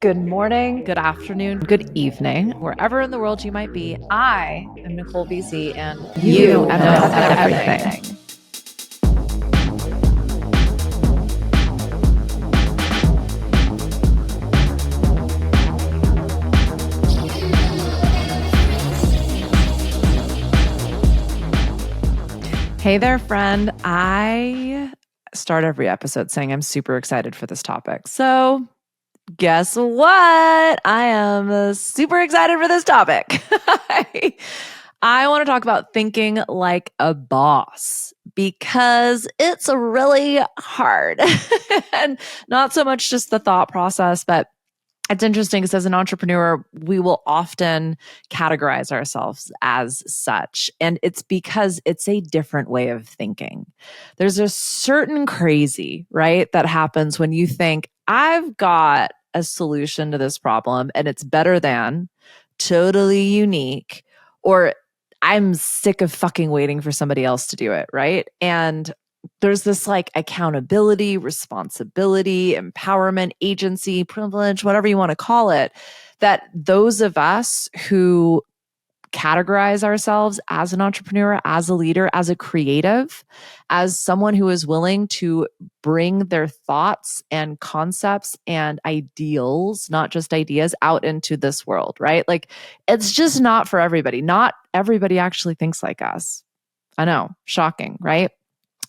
Good morning, good afternoon, good evening, wherever in the world you might be. I am Nicole BZ, and you know everything. Hey there, friend. I start every episode saying I'm super excited for this topic. So, guess what? I am super excited for this topic. I want to talk about thinking like a boss because it's really hard. And not so much just the thought process, but it's interesting because as an entrepreneur, we will often categorize ourselves as such. And it's because it's a different way of thinking. There's a certain crazy, right, that happens when you think, I've got a solution to this problem and it's better than, totally unique, or I'm sick of fucking waiting for somebody else to do it, right? And there's this like accountability, responsibility, empowerment, agency, privilege, whatever you want to call it, that those of us who categorize ourselves as an entrepreneur, as a leader, as a creative, as someone who is willing to bring their thoughts and concepts and ideals, not just ideas, out into this world, right? Like it's just not for everybody. Not everybody actually thinks like us. I know, shocking, right?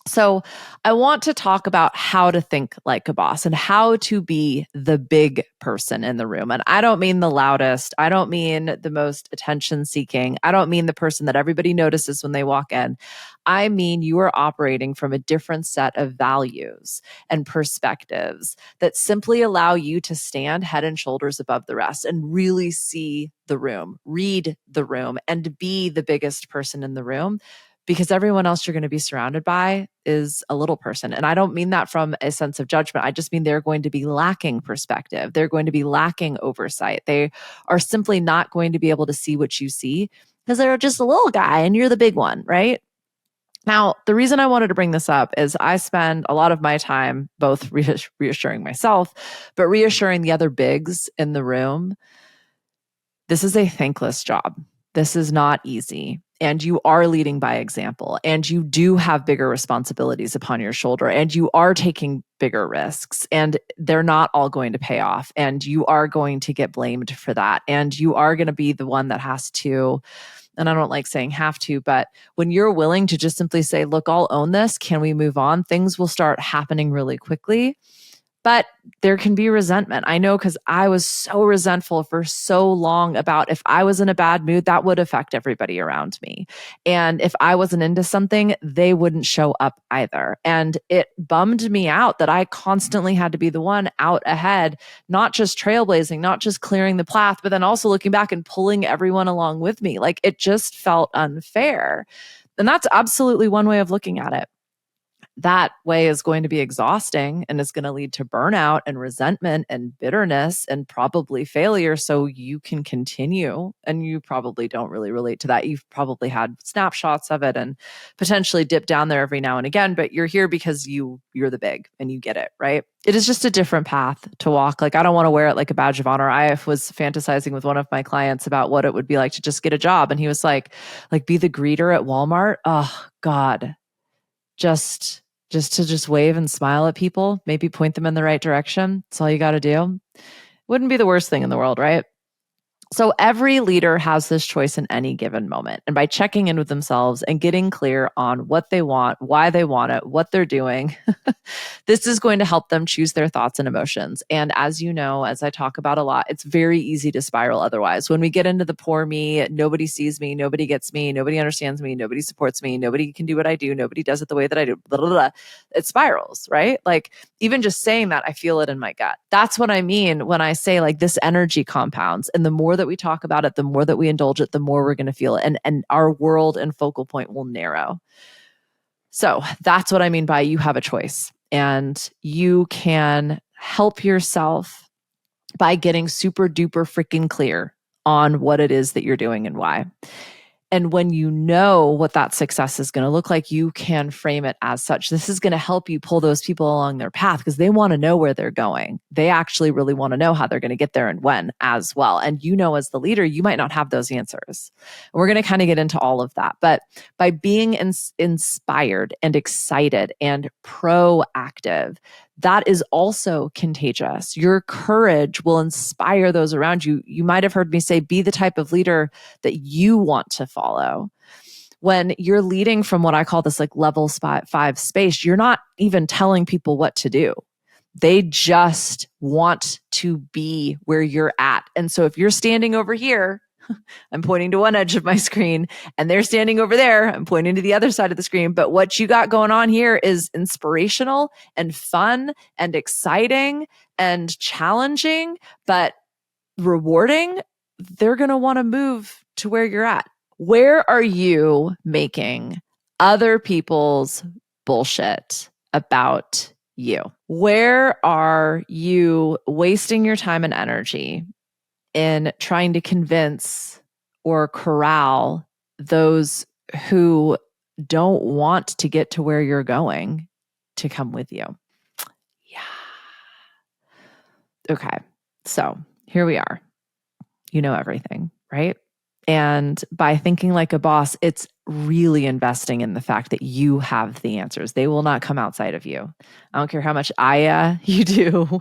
So, I want to talk about how to think like a boss and how to be the big person in the room. And I don't mean the loudest. I don't mean the most attention seeking. I don't mean the person that everybody notices when they walk in. I mean, you are operating from a different set of values and perspectives that simply allow you to stand head and shoulders above the rest and really see the room, read the room, and be the biggest person in the room, because everyone else you're going to be surrounded by is a little person. And I don't mean that from a sense of judgment. I just mean they're going to be lacking perspective. They're going to be lacking oversight. They are simply not going to be able to see what you see because they're just a little guy and you're the big one, right? Now, the reason I wanted to bring this up is I spend a lot of my time both reassuring myself, but reassuring the other bigs in the room. This is a thankless job. This is not easy. And you are leading by example, and you do have bigger responsibilities upon your shoulder, and you are taking bigger risks, and they're not all going to pay off. And you are going to get blamed for that. And you are going to be the one that has to, and I don't like saying have to, but when you're willing to just simply say, look, I'll own this. Can we move on? Things will start happening really quickly. But there can be resentment. I know because I was so resentful for so long about if I was in a bad mood, that would affect everybody around me. And if I wasn't into something, they wouldn't show up either. And it bummed me out that I constantly had to be the one out ahead, not just trailblazing, not just clearing the path, but then also looking back and pulling everyone along with me. Like it just felt unfair. And that's absolutely one way of looking at it. That way is going to be exhausting and is going to lead to burnout and resentment and bitterness and probably failure. So you can continue, and you probably don't really relate to that. You've probably had snapshots of it and potentially dip down there every now and again, but you're here because you're the big and you get it, right? It is just a different path to walk. Like I don't want to wear it like a badge of honor. I was fantasizing with one of my clients about what it would be like to just get a job, and he was like be the greeter at Walmart. Oh God, just to just wave and smile at people, maybe point them in the right direction. That's all you got to do. Wouldn't be the worst thing in the world, right? So every leader has this choice in any given moment. And by checking in with themselves and getting clear on what they want, why they want it, what they're doing, this is going to help them choose their thoughts and emotions. And as you know, as I talk about a lot, it's very easy to spiral otherwise. When we get into the poor me, nobody sees me, nobody gets me, nobody understands me, nobody supports me, nobody can do what I do, nobody does it the way that I do, blah, blah, blah. It spirals, right? Like even just saying that, I feel it in my gut. That's what I mean when I say like this energy compounds. And the more that we talk about it, the more that we indulge it, the more we're going to feel it. And our world and focal point will narrow. So that's what I mean by you have a choice, and you can help yourself by getting super duper freaking clear on what it is that you're doing and why. And when you know what that success is going to look like, you can frame it as such. This is going to help you pull those people along their path because they want to know where they're going. They actually really want to know how they're going to get there and when as well. And as the leader, you might not have those answers. And we're going to kind of get into all of that. But by being inspired and excited and proactive, that is also contagious. Your courage will inspire those around you. You might have heard me say, be the type of leader that you want to follow. When you're leading from what I call this like level 5 space, you're not even telling people what to do. They just want to be where you're at. And so if you're standing over here, I'm pointing to one edge of my screen and they're standing over there, I'm pointing to the other side of the screen. But what you got going on here is inspirational and fun and exciting and challenging, but rewarding. They're going to want to move to where you're at. Where are you making other people's bullshit about you? Where are you wasting your time and energy in trying to convince or corral those who don't want to get to where you're going to come with you? Yeah. Okay. So here we are. You know everything, right? And by thinking like a boss, it's really investing in the fact that you have the answers. They will not come outside of you. I don't care how much you do.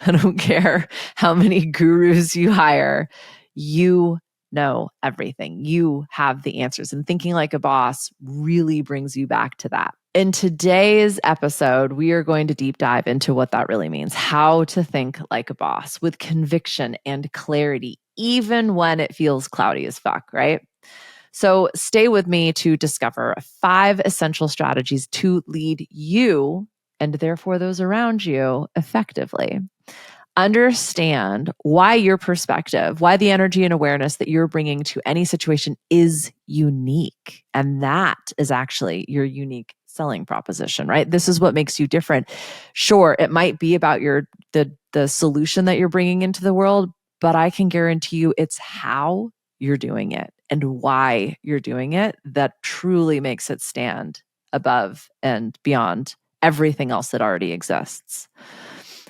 I don't care how many gurus you hire. You know everything. You have the answers. And thinking like a boss really brings you back to that. In today's episode, we are going to deep dive into what that really means, how to think like a boss with conviction and clarity, even when it feels cloudy as fuck, right? So stay with me to discover 5 essential strategies to lead you and therefore those around you effectively. Understand why your perspective, why the energy and awareness that you're bringing to any situation is unique. And that is actually your unique selling proposition, right? This is what makes you different. Sure, it might be about the solution that you're bringing into the world, but I can guarantee you it's how you're doing it and why you're doing it that truly makes it stand above and beyond everything else that already exists.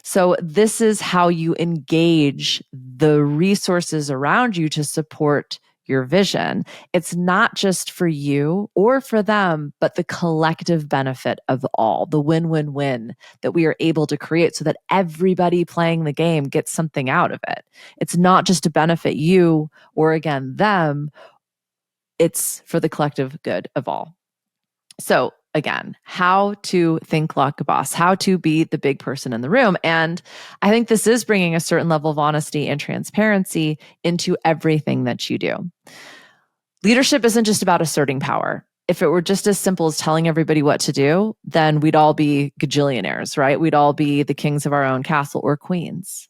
So this is how you engage the resources around you to support your vision. It's not just for you or for them, but the collective benefit of all, the win-win-win that we are able to create so that everybody playing the game gets something out of it. It's not just to benefit you or again, them. It's for the collective good of all. So again, how to think like a boss, how to be the big person in the room. And I think this is bringing a certain level of honesty and transparency into everything that you do. Leadership isn't just about asserting power. If it were just as simple as telling everybody what to do, then we'd all be gajillionaires, right? We'd all be the kings of our own castle or queens.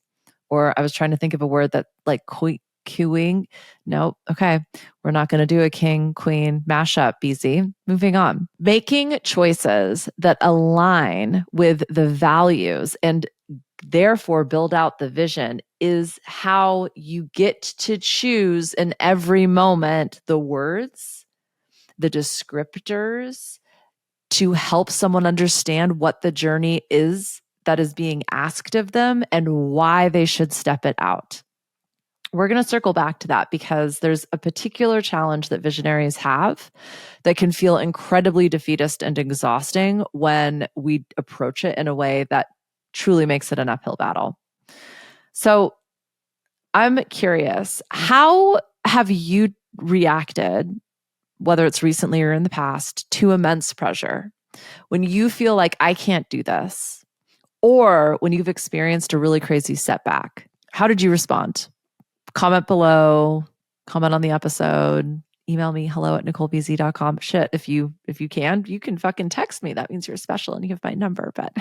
Or I was trying to think of a word that like queuing. No, okay. We're not going to do a king, queen mashup, BZ. Moving on. Making choices that align with the values and therefore build out the vision is how you get to choose in every moment the words, the descriptors to help someone understand what the journey is that is being asked of them and why they should step it out. We're going to circle back to that because there's a particular challenge that visionaries have that can feel incredibly defeatist and exhausting when we approach it in a way that truly makes it an uphill battle. So I'm curious, how have you reacted, whether it's recently or in the past, to immense pressure? When you feel like I can't do this, or when you've experienced a really crazy setback, how did you respond? Comment below, comment on the episode, email me hello@NicoleBZ.com. Shit, if you can, you can fucking text me. That means you're special and you have my number. But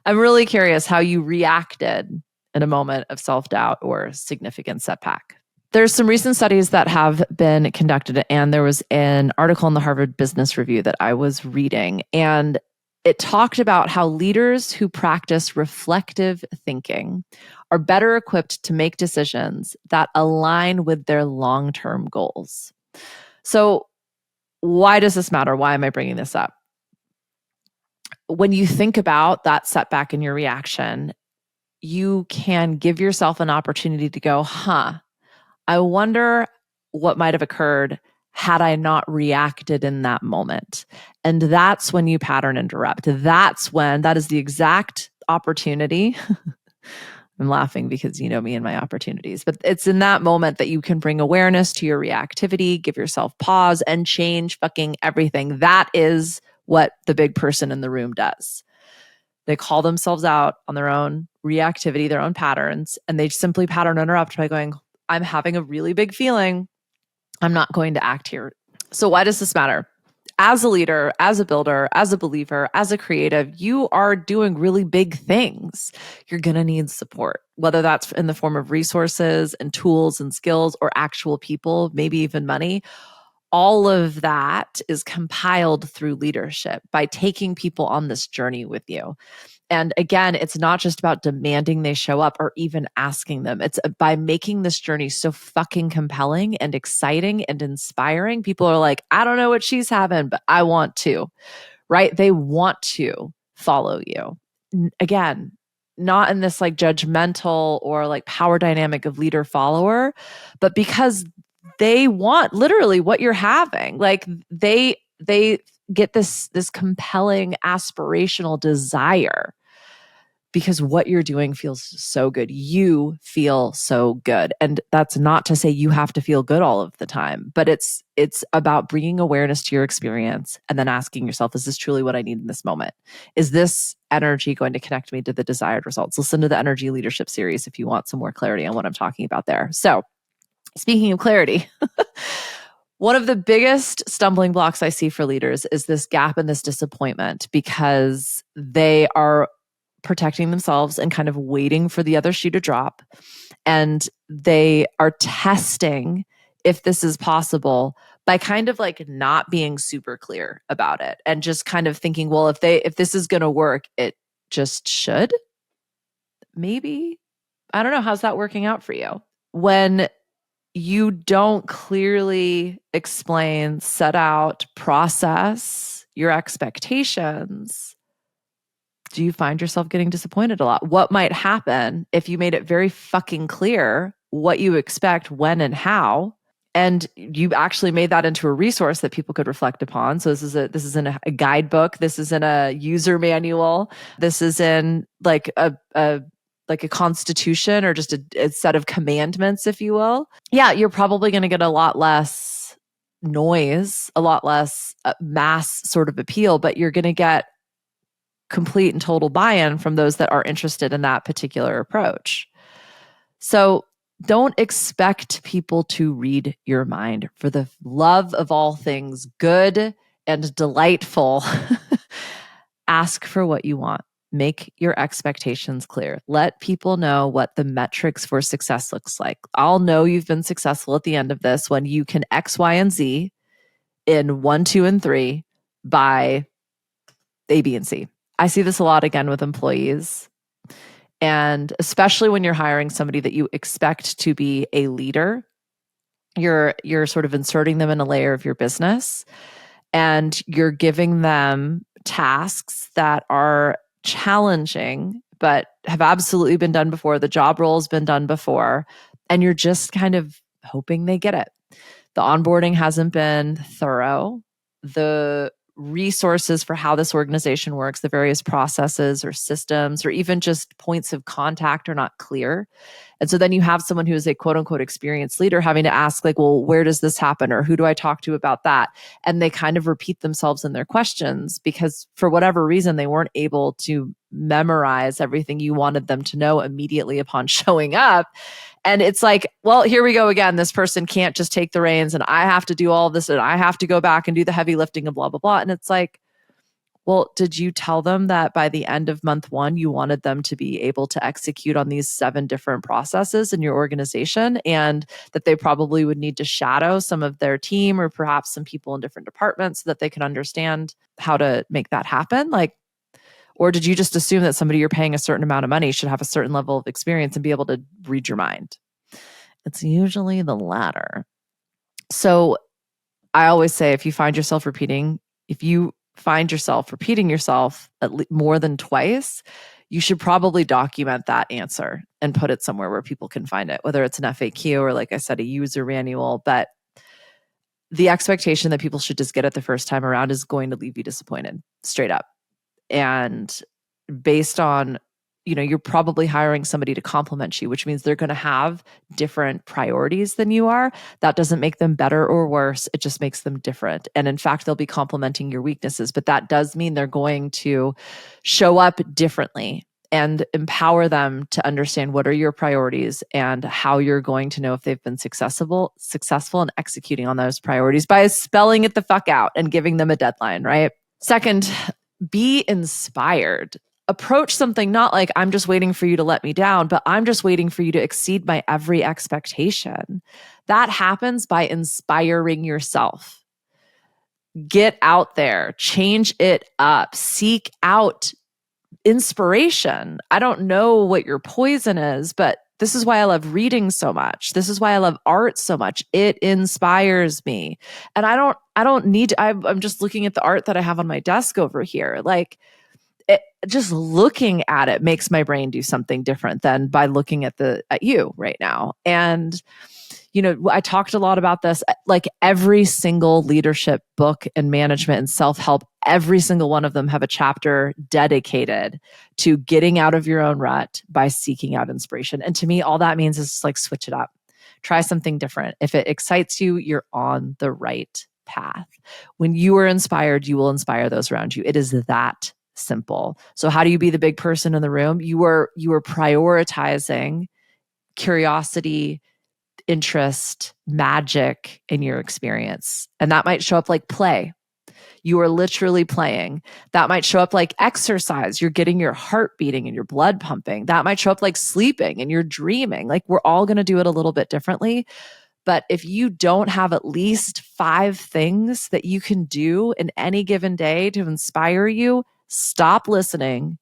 I'm really curious how you reacted in a moment of self-doubt or significant setback. There's some recent studies that have been conducted, and there was an article in the Harvard Business Review that I was reading, and it talked about how leaders who practice reflective thinking are better equipped to make decisions that align with their long-term goals. So, why does this matter? Why am I bringing this up? When you think about that setback in your reaction, you can give yourself an opportunity to go, I wonder what might have occurred had I not reacted in that moment. And that's when you pattern interrupt. That is the exact opportunity. I'm laughing because you know me and my opportunities, but it's in that moment that you can bring awareness to your reactivity, give yourself pause, and change fucking everything. That is what the big person in the room does. They call themselves out on their own reactivity, their own patterns, and they simply pattern interrupt by going, I'm having a really big feeling. I'm not going to act here. So why does this matter? As a leader, as a builder, as a believer, as a creative, you are doing really big things. You're going to need support, whether that's in the form of resources and tools and skills or actual people, maybe even money. All of that is compiled through leadership by taking people on this journey with you. And again, it's not just about demanding they show up or even asking them. It's by making this journey so fucking compelling and exciting and inspiring. People are like, I don't know what she's having, but I want to, right? They want to follow you. Again, not in this like judgmental or like power dynamic of leader follower, but because they want literally what you're having. Like they get this compelling aspirational desire because what you're doing feels so good. You feel so good. And that's not to say you have to feel good all of the time, but it's about bringing awareness to your experience and then asking yourself, is this truly what I need in this moment? Is this energy going to connect me to the desired results? Listen to the Energy Leadership series if you want some more clarity on what I'm talking about there. So, speaking of clarity, one of the biggest stumbling blocks I see for leaders is this gap and this disappointment because they are protecting themselves and kind of waiting for the other shoe to drop. And they are testing if this is possible by kind of like not being super clear about it and just kind of thinking, well, if this is going to work, it just should. Maybe. I don't know. How's that working out for you? When you don't clearly explain, set out, process your expectations, do you find yourself getting disappointed a lot? What might happen if you made it very fucking clear what you expect, when and how, and you actually made that into a resource that people could reflect upon? So this is in a guidebook. This is in a user manual. This is in like a constitution or just a set of commandments, if you will. Yeah, you're probably going to get a lot less noise, a lot less mass sort of appeal, but you're going to get complete and total buy-in from those that are interested in that particular approach. So don't expect people to read your mind. For the love of all things good and delightful, ask for what you want. Make your expectations clear. Let people know what the metrics for success looks like. I'll know you've been successful at the end of this when you can X, Y, and Z in 1, 2, and 3 by A, B, and C. I see this a lot again with employees. And especially when you're hiring somebody that you expect to be a leader, you're sort of inserting them in a layer of your business and you're giving them tasks that are challenging, but have absolutely been done before. The job role has been done before, and you're just kind of hoping they get it. The onboarding hasn't been thorough. The resources for how this organization works, the various processes or systems, or even just points of contact are not clear. And so then you have someone who is a quote unquote experienced leader having to ask like, well, where does this happen? Or who do I talk to about that? And they kind of repeat themselves in their questions because for whatever reason, they weren't able to memorize everything you wanted them to know immediately upon showing up. And it's like, well, here we go again. This person can't just take the reins and I have to do all this and I have to go back and do the heavy lifting and blah, blah, blah. And it's like, well, did you tell them that by the end of month 1, you wanted them to be able to execute on these 7 different processes in your organization and that they probably would need to shadow some of their team or perhaps some people in different departments so that they can understand how to make that happen? Like, Or did you just assume that somebody you're paying a certain amount of money should have a certain level of experience and be able to read your mind? It's usually the latter. So I always say, if you find yourself repeating yourself more than twice, you should probably document that answer and put it somewhere where people can find it, whether it's an FAQ or, like I said, a user manual. But the expectation that people should just get it the first time around is going to leave you disappointed, straight up. And based on, you're probably hiring somebody to complement you, which means they're going to have different priorities than you are. That doesn't make them better or worse. It just makes them different. And in fact, they'll be complementing your weaknesses, but that does mean they're going to show up differently, and empower them to understand what are your priorities and how you're going to know if they've been successful in executing on those priorities by spelling it the fuck out and giving them a deadline, right? Second, be inspired. Approach something not like, I'm just waiting for you to let me down, but I'm just waiting for you to exceed my every expectation. That happens by inspiring yourself. Get out there, change it up, seek out inspiration. I don't know what your poison is, but this is why I love reading so much. This is why I love art so much. It inspires me. And I don't need to, I'm just looking at the art that I have on my desk over here. Like, just looking at it makes my brain do something different than by looking at you right now. And I talked a lot about this, like every single leadership book and management and self-help, every single one of them have a chapter dedicated to getting out of your own rut by seeking out inspiration. And to me, all that means is like, switch it up, try something different. If it excites you, you're on the right path. When you are inspired, you will inspire those around you. It is that simple. So how do you be the big person in the room? You are prioritizing curiosity, interest, magic in your experience. And that might show up like play. You are literally playing. That might show up like exercise. You're getting your heart beating and your blood pumping. That might show up like sleeping and you're dreaming. Like, we're all going to do it a little bit differently. But if you don't have at least 5 things that you can do in any given day to inspire you, stop listening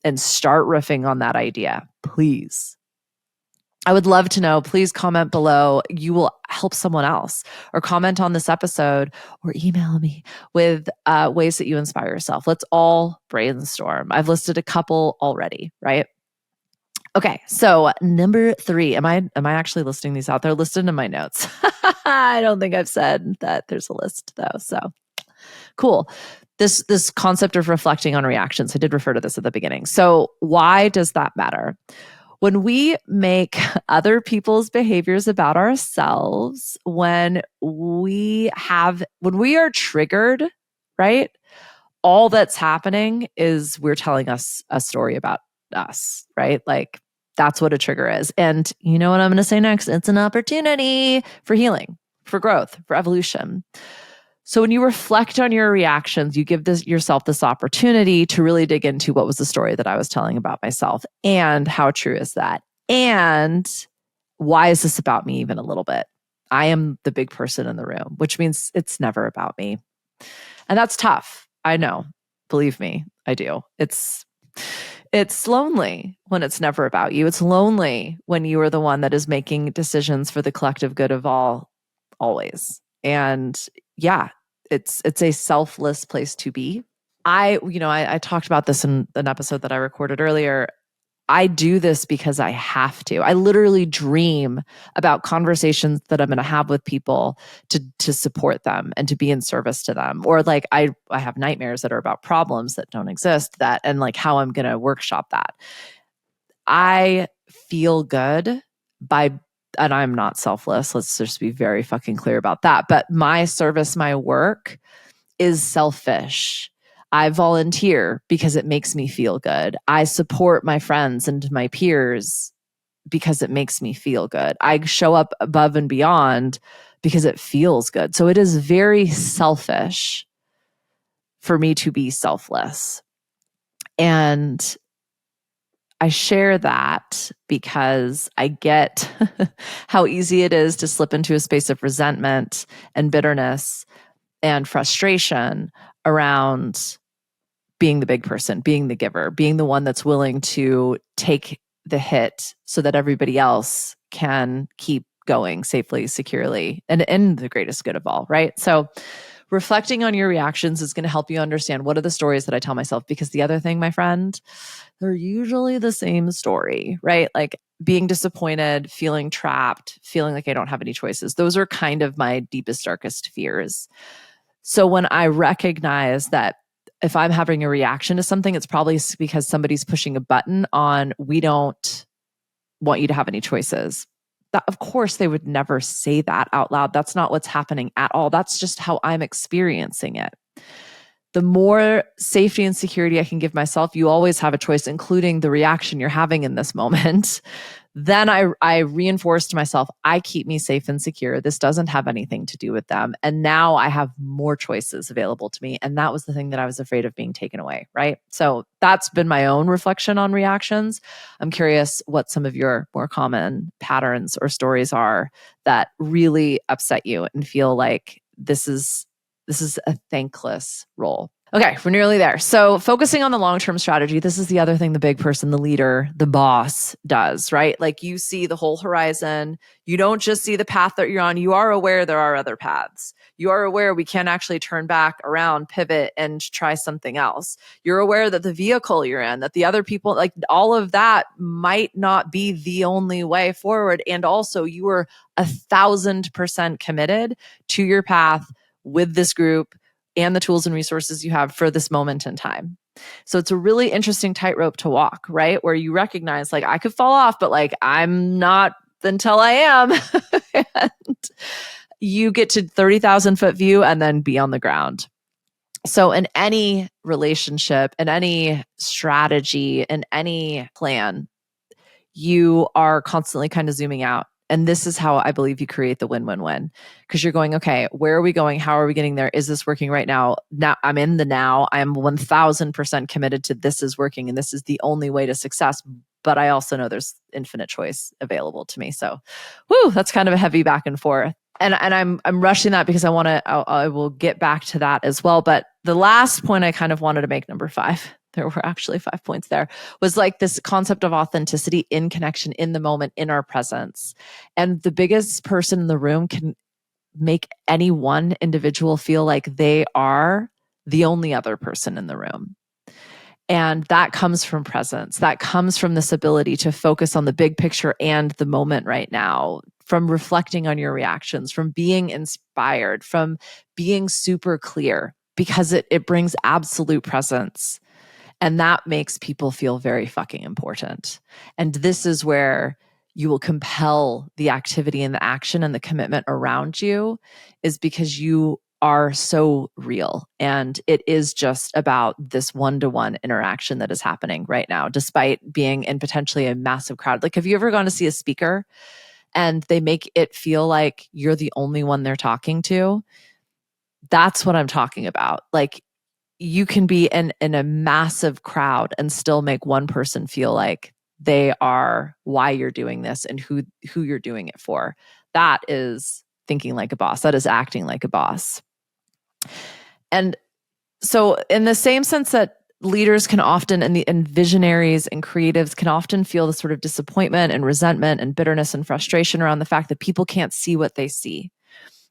and start riffing on that idea, please. I would love to know. Please comment below. You will help someone else, or comment on this episode, or email me with ways that you inspire yourself. Let's all brainstorm. I've listed a couple already, right? Okay, so number 3. Am I actually listing these out? They're listed in my notes. I don't think I've said that there's a list though. So cool. This concept of reflecting on reactions. I did refer to this at the beginning. So why does that matter? When we make other people's behaviors about ourselves, when we are triggered, right? All that's happening is we're telling us a story about us, right? Like, that's what a trigger is. And you know what I'm going to say next? It's an opportunity for healing, for growth, for evolution. So when you reflect on your reactions, you give yourself this opportunity to really dig into, what was the story that I was telling about myself, and how true is that? And why is this about me even a little bit? I am the big person in the room, which means it's never about me. And that's tough. I know. Believe me, I do. It's lonely when it's never about you. It's lonely when you are the one that is making decisions for the collective good of all, always. And yeah, it's a selfless place to be. I talked about this in an episode that I recorded earlier. I do this because I have to. I literally dream about conversations that I'm going to have with people to support them and to be in service to them. Or like I have nightmares that are about problems that don't exist, and like how I'm going to workshop that. I feel good and I'm not selfless. Let's just be very fucking clear about that. But my service, my work is selfish. I volunteer because it makes me feel good. I support my friends and my peers because it makes me feel good. I show up above and beyond because it feels good. So it is very selfish for me to be selfless. And I share that because I get how easy it is to slip into a space of resentment and bitterness and frustration around being the big person, being the giver, being the one that's willing to take the hit so that everybody else can keep going safely, securely, and in the greatest good of all, right? So reflecting on your reactions is going to help you understand what are the stories that I tell myself. Because the other thing, my friend, they're usually the same story, right? Like being disappointed, feeling trapped, feeling like I don't have any choices. Those are kind of my deepest, darkest fears. So when I recognize that if I'm having a reaction to something, it's probably because somebody's pushing a button on, we don't want you to have any choices. That, of course, they would never say that out loud. That's not what's happening at all. That's just how I'm experiencing it. The more safety and security I can give myself, you always have a choice, including the reaction you're having in this moment. Then I reinforced to myself, I keep me safe and secure. This doesn't have anything to do with them. And now I have more choices available to me. And that was the thing that I was afraid of being taken away, right? So that's been my own reflection on reactions. I'm curious what some of your more common patterns or stories are that really upset you and feel like this is a thankless role. Okay, we're nearly there. So focusing on the long-term strategy, this is the other thing the big person, the leader, the boss does, right? Like you see the whole horizon. You don't just see the path that you're on. You are aware there are other paths. You are aware we can actually turn back around, pivot, and try something else. You're aware that the vehicle you're in, that the other people, like all of that might not be the only way forward. And also you are 1,000% committed to your path with this group and the tools and resources you have for this moment in time. So it's a really interesting tightrope to walk, right? Where you recognize like I could fall off, but like I'm not until I am. And you get to 30,000 foot view and then be on the ground. So in any relationship, in any strategy, in any plan, you are constantly kind of zooming out. And this is how I believe you create the win-win-win, because you're going, okay, where are we going? How are we getting there? Is this working right now? Now I'm in the now. I'm 1,000% committed to this is working and this is the only way to success. But I also know there's infinite choice available to me. So, that's kind of a heavy back and forth. And I'm rushing that because I will get back to that as well. But the last point I kind of wanted to make, number 5, there were actually 5 points there, was like this concept of authenticity in connection, in the moment, in our presence. And the biggest person in the room can make any one individual feel like they are the only other person in the room. And that comes from presence. That comes from this ability to focus on the big picture and the moment right now, from reflecting on your reactions, from being inspired, from being super clear, because it brings absolute presence. And that makes people feel very fucking important. And this is where you will compel the activity and the action and the commitment around you, is because you are so real. And it is just about this one-to-one interaction that is happening right now, despite being in potentially a massive crowd. Like, have you ever gone to see a speaker and they make it feel like you're the only one they're talking to? That's what I'm talking about. Like, you can be in a massive crowd and still make one person feel like they are why you're doing this and who you're doing it for. That is thinking like a boss. That is acting like a boss. And so in the same sense that leaders can often, and visionaries and creatives can often feel the sort of disappointment and resentment and bitterness and frustration around the fact that people can't see what they see.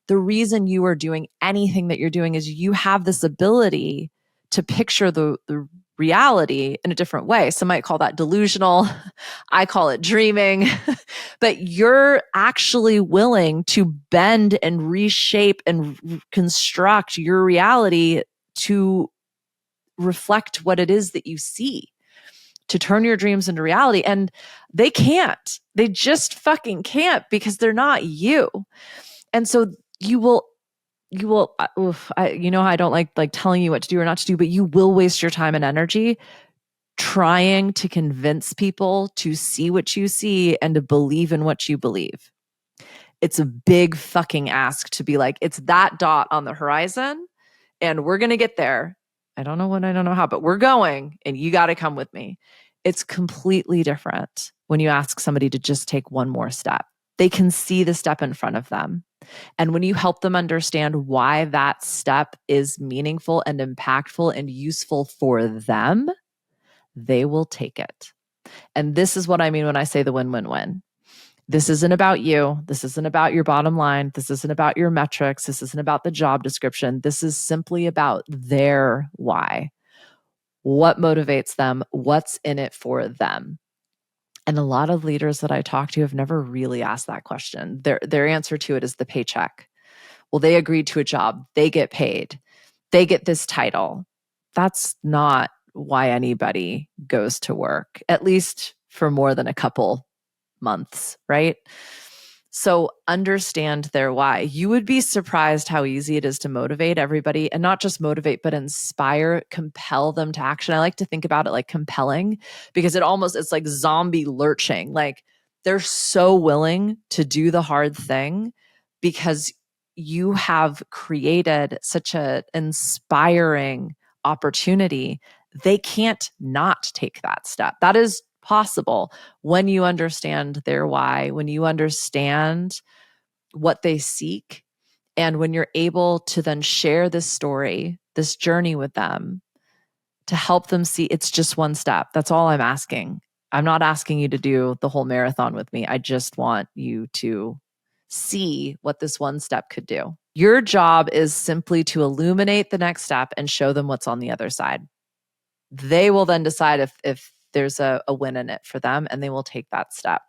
The reason you are doing anything that you're doing is you have this ability to picture the reality in a different way. Some might call that delusional. I call it dreaming. But you're actually willing to bend and reshape and construct your reality to reflect what it is that you see, to turn your dreams into reality. And they can't. They just fucking can't, because they're not you. And so you will, I don't like telling you what to do or not to do, but you will waste your time and energy trying to convince people to see what you see and to believe in what you believe. It's a big fucking ask to be like, it's that dot on the horizon and we're going to get there. I don't know when, I don't know how, but we're going and you got to come with me. It's completely different when you ask somebody to just take one more step. They can see the step in front of them. And when you help them understand why that step is meaningful and impactful and useful for them, they will take it. And this is what I mean when I say the win-win-win. This isn't about you. This isn't about your bottom line. This isn't about your metrics. This isn't about the job description. This is simply about their why. What motivates them? What's in it for them? And a lot of leaders that I talk to have never really asked that question. Their answer to it is the paycheck. Well, they agreed to a job. They get paid. They get this title. That's not why anybody goes to work, at least for more than a couple months, right? So understand their why. You would be surprised how easy it is to motivate everybody, and not just motivate, but inspire, compel them to action. I like to think about it like compelling, because it's like zombie lurching. Like they're so willing to do the hard thing because you have created such an inspiring opportunity. They can't not take that step. That is possible when you understand their why, when you understand what they seek, and when you're able to then share this story, this journey with them to help them see it's just one step. That's all I'm asking. I'm not asking you to do the whole marathon with me. I just want you to see what this one step could do. Your job is simply to illuminate the next step and show them what's on the other side. They will then decide if there's a win in it for them, and they will take that step.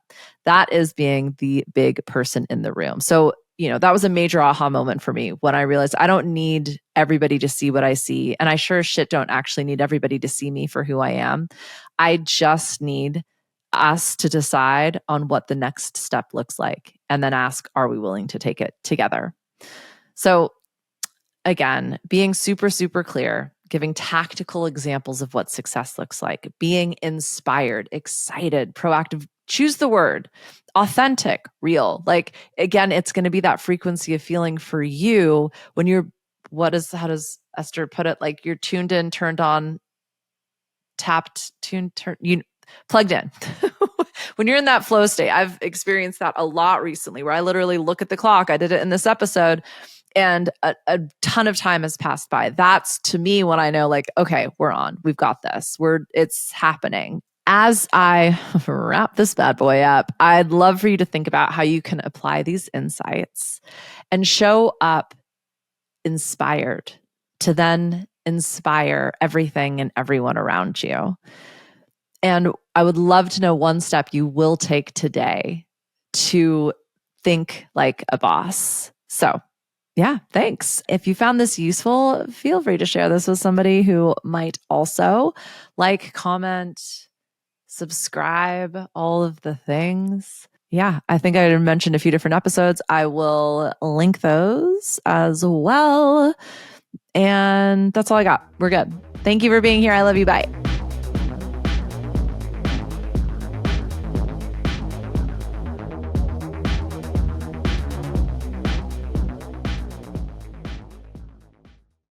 That is being the big person in the room. So, that was a major aha moment for me when I realized I don't need everybody to see what I see. And I sure as shit don't actually need everybody to see me for who I am. I just need us to decide on what the next step looks like, and then ask, are we willing to take it together? So again, being super, super clear, giving tactical examples of what success looks like, being inspired, excited, proactive, choose the word, authentic, real. Like, again, it's going to be that frequency of feeling for you when you're, how does Esther put it? Like you're tuned in, turned on, plugged in. When you're in that flow state, I've experienced that a lot recently where I literally look at the clock. I did it in this episode, and a ton of time has passed by. That's to me when I know, like, okay, we're on. We've got this. It's happening. As I wrap this bad boy up, I'd love for you to think about how you can apply these insights and show up inspired to then inspire everything and everyone around you. And I would love to know one step you will take today to think like a boss. So, yeah, thanks. If you found this useful, feel free to share this with somebody who might also. Like, comment, subscribe, all of the things. Yeah, I think I mentioned a few different episodes. I will link those as well. And that's all I got. We're good. Thank you for being here. I love you. Bye.